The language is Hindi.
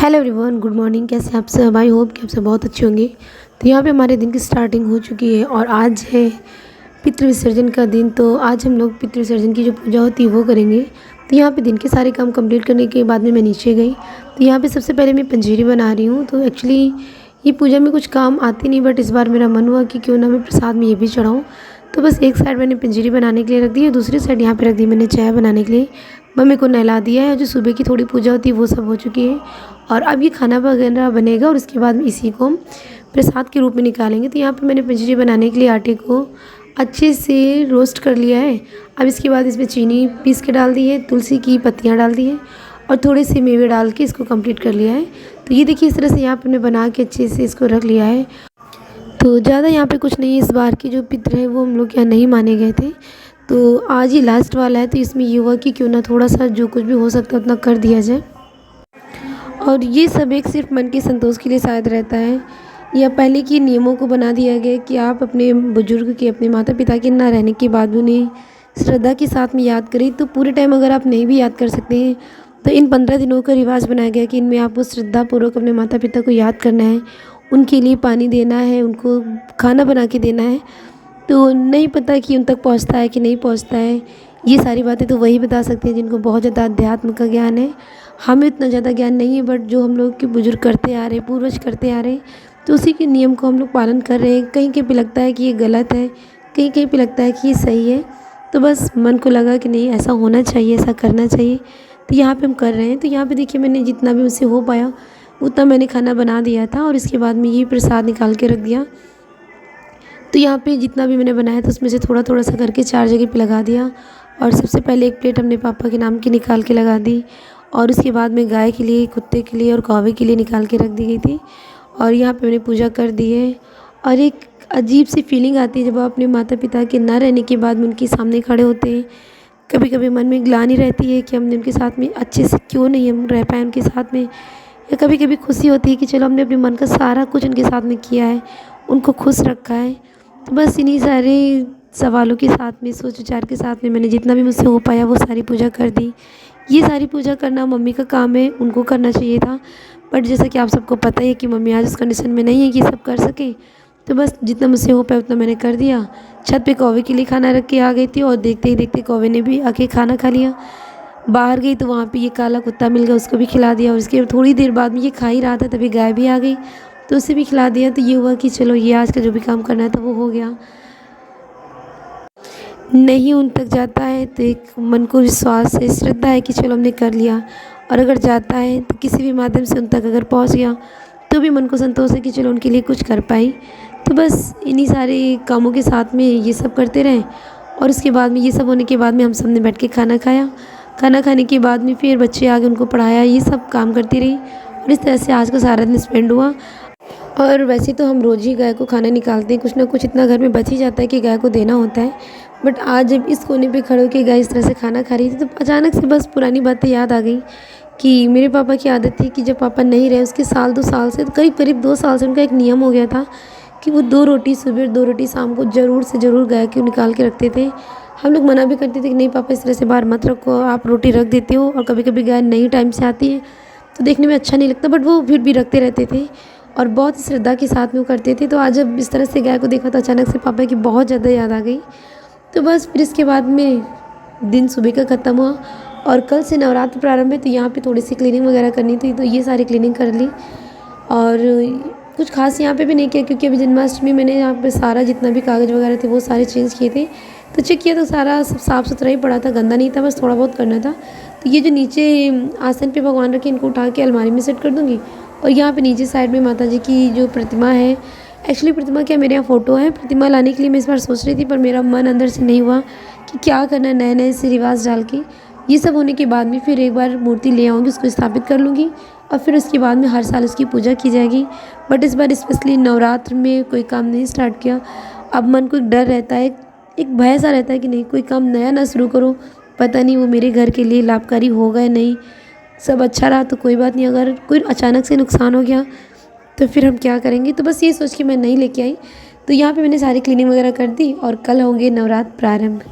Hello everyone, good morning. कैसे हैं आप सब? आई होप कि आप सब बहुत अच्छे होंगे। तो यहाँ पे हमारे दिन की स्टार्टिंग हो चुकी है और आज है पितृ विसर्जन का दिन। तो आज हम लोग पितृ विसर्जन की जो पूजा होती है वो करेंगे। तो यहाँ पे दिन के सारे काम कंप्लीट करने के बाद में मैं नीचे गई। तो यहाँ पे सबसे पहले मैं पंजीरी बना रही हूँ। तो एक्चुअली ये पूजा में कुछ काम आती नहीं, बट इस बार मेरा मन हुआ कि क्यों ना मैं प्रसाद में ये भी चढ़ाऊँ। तो बस एक साइड मैंने पंजीरी बनाने के लिए रख दी है, दूसरी साइड यहाँ पे रख दी मैंने चाय बनाने के लिए। मम्मी को नहला दिया है। जो सुबह की थोड़ी पूजा होती है वो सब हो चुकी है और अब ये खाना वगैरह बनेगा और उसके बाद में इसी को हम प्रसाद के रूप में निकालेंगे। तो यहाँ पे मैंने पंजीरी बनाने के लिए आटे को अच्छे से रोस्ट कर लिया है। अब इसके बाद इसमें चीनी पीस के डाल दी है, तुलसी की पत्तियाँ डाल दी है और थोड़े से मेवे डाल के इसको कंप्लीट कर लिया है। तो ये देखिए, इस तरह से यहाँ पे मैंने बना के अच्छे से इसको रख लिया है। तो ज़्यादा यहाँ पे कुछ नहीं है। इस बार की जो पितृ है वो हम लोग यहाँ नहीं माने गए थे, तो आज ही लास्ट वाला है। तो इसमें ये हुआ कि क्यों ना थोड़ा सा जो कुछ भी हो सकता है उतना कर दिया जाए। और ये सब एक सिर्फ मन के संतोष के लिए शायद रहता है, या पहले के नियमों को बना दिया गया कि आप अपने बुजुर्ग के, अपने माता पिता के ना रहने के बाद भी उन्हें श्रद्धा के साथ में याद करें। तो पूरे टाइम अगर आप नहीं भी याद कर सकते हैं तो इन 15 दिनों का रिवाज बनाया गया कि इनमें आपको श्रद्धापूर्वक अपने माता पिता को याद करना है, उनके लिए पानी देना है, उनको खाना बना के देना है। तो नहीं पता कि उन तक पहुंचता है कि नहीं पहुंचता है, ये सारी बातें तो वही बता सकते हैं जिनको बहुत ज़्यादा अध्यात्म का ज्ञान है। हमें इतना ज़्यादा ज्ञान नहीं है, बट जो हम लोग के बुजुर्ग करते आ रहे, पूर्वज करते आ रहे हैं, तो उसी के नियम को हम लोग पालन कर रहे हैं। कहीं कहीं पे लगता है कि ये गलत है, कहीं कहीं पे लगता है कि ये सही है। तो बस मन को लगा कि नहीं, ऐसा होना चाहिए, ऐसा करना चाहिए, तो यहाँ पे हम कर रहे हैं। तो यहाँ पे देखिए, मैंने जितना भी मुझसे हो पाया उतना मैंने खाना बना दिया था और इसके बाद में ये प्रसाद निकाल के रख दिया। तो यहाँ पे जितना भी मैंने बनाया था उसमें से थोड़ा थोड़ा सा करके 4 जगह पे लगा दिया। और सबसे पहले एक प्लेट हमने पापा के नाम की निकाल के लगा दी और उसके बाद में गाय के लिए, कुत्ते के लिए और कौवे के लिए निकाल के रख दी गई थी। और यहाँ पे मैंने पूजा कर दी है। और एक अजीब सी फीलिंग आती है जब आप अपने माता पिता के ना रहने के बाद में उनके सामने खड़े होते हैं। कभी कभी मन में ग्लानि रहती है कि हमने उनके साथ में अच्छे से क्यों नहीं हम रह पाए उनके साथ में, या कभी कभी खुशी होती है कि चलो हमने अपने मन का सारा कुछ उनके साथ में किया है, उनको खुश रखा है। तो बस इन्हीं सारे सवालों के साथ में, सोच विचार के साथ में मैंने जितना भी मुझसे हो पाया वो सारी पूजा कर दी। ये सारी पूजा करना मम्मी का काम है, उनको करना चाहिए था, बट जैसा कि आप सबको पता ही है कि मम्मी आज उस कंडीशन में नहीं है कि सब कर सके। तो बस जितना मुझसे हो पाया उतना मैंने कर दिया। छत पे कौवे के लिए खाना रख के आ गई थी और देखते ही देखते कौवे ने भी आके खाना खा लिया। बाहर गई तो वहाँ पे ये काला कुत्ता मिल गया, उसको भी खिला दिया और उसके थोड़ी देर बाद में ये खा ही रहा था तभी गाय भी आ गई तो उसे भी खिला दिया। तो ये हुआ कि चलो, ये आज का जो भी काम करना था वो हो गया। नहीं उन तक जाता है तो एक मन को विश्वास है, श्रद्धा है कि चलो हमने कर लिया, और अगर जाता है तो किसी भी माध्यम से उन तक अगर पहुंच गया तो भी मन को संतोष है कि चलो उनके लिए कुछ कर पाई। तो बस इन्हीं सारे कामों के साथ में ये सब करते रहें। और उसके बाद में, ये सब होने के बाद में हम सब ने बैठ के खाना खाया। खाना खाने के बाद में फिर बच्चे आ गए, उनको पढ़ाया, ये सब काम करती रही और इस तरह से आज का सारा दिन स्पेंड हुआ। और वैसे तो हम रोज़ ही गाय को खाना निकालते हैं, कुछ ना कुछ इतना घर में बच ही जाता है कि गाय को देना होता है। बट आज जब इस कोने पे खड़े होकर गाय इस तरह से खाना खा रही थी तो अचानक से बस पुरानी बातें याद आ गई कि मेरे पापा की आदत थी कि जब पापा नहीं रहे उसके साल 2 साल से, तो करीब करीब 2 साल से उनका एक नियम हो गया था कि वो 2 रोटी सुबह 2 रोटी शाम को ज़रूर से ज़रूर गाय को निकाल के रखते थे। हम लोग मना भी करते थे कि नहीं पापा, इस तरह से बाहर मत रखो, आप रोटी रख देते हो और कभी कभी गाय नई टाइम से आती है तो देखने में अच्छा नहीं लगता, बट वो फिर भी रखते रहते थे और बहुत श्रद्धा के साथ में वो करते थे। तो आज जब इस तरह से गाय को देखा तो अचानक से पापा की बहुत ज़्यादा याद आ गई। तो बस फिर इसके बाद में दिन सुबह का ख़त्म हुआ और कल से नवरात्र प्रारंभ है तो यहाँ पे थोड़ी सी क्लीनिंग वगैरह करनी थी, तो ये सारी क्लीनिंग कर ली। और कुछ खास यहाँ पे भी नहीं किया क्योंकि अभी जन्माष्टमी मैंने यहाँ पे सारा जितना भी कागज़ वगैरह थे वो सारे चेंज किए थे। तो चेक किया तो सारा सब साफ़ सुथरा ही पड़ा था, गंदा नहीं था, बस थोड़ा बहुत करना था। तो ये जो नीचे आसन पे भगवान रखे इनको उठा के अलमारी में सेट कर दूँगी। और यहाँ पे नीचे साइड में माता जी की जो प्रतिमा है, एक्चुअली प्रतिमा क्या, मेरे यहाँ फ़ोटो है, प्रतिमा लाने के लिए मैं इस बार सोच रही थी पर मेरा मन अंदर से नहीं हुआ कि क्या करना है नए नए से रिवाज डाल के। ये सब होने के बाद में फिर एक बार मूर्ति ले आऊँगी, उसको स्थापित कर लूँगी और फिर उसके बाद में हर साल उसकी पूजा की जाएगी। बट इस बार स्पेशली नवरात्र में कोई काम नहीं स्टार्ट किया। अब मन को एक डर रहता है, एक भय सा रहता है कि नहीं कोई काम नया ना शुरू करो, पता नहीं वो मेरे घर के लिए लाभकारी होगा या नहीं। सब अच्छा रहा तो कोई बात नहीं, अगर कोई अचानक से नुकसान हो गया तो फिर हम क्या करेंगे। तो बस ये सोच के मैं नहीं लेके आई। तो यहाँ पे मैंने सारी क्लीनिंग वगैरह कर दी और कल होंगे नवरात्र प्रारंभ।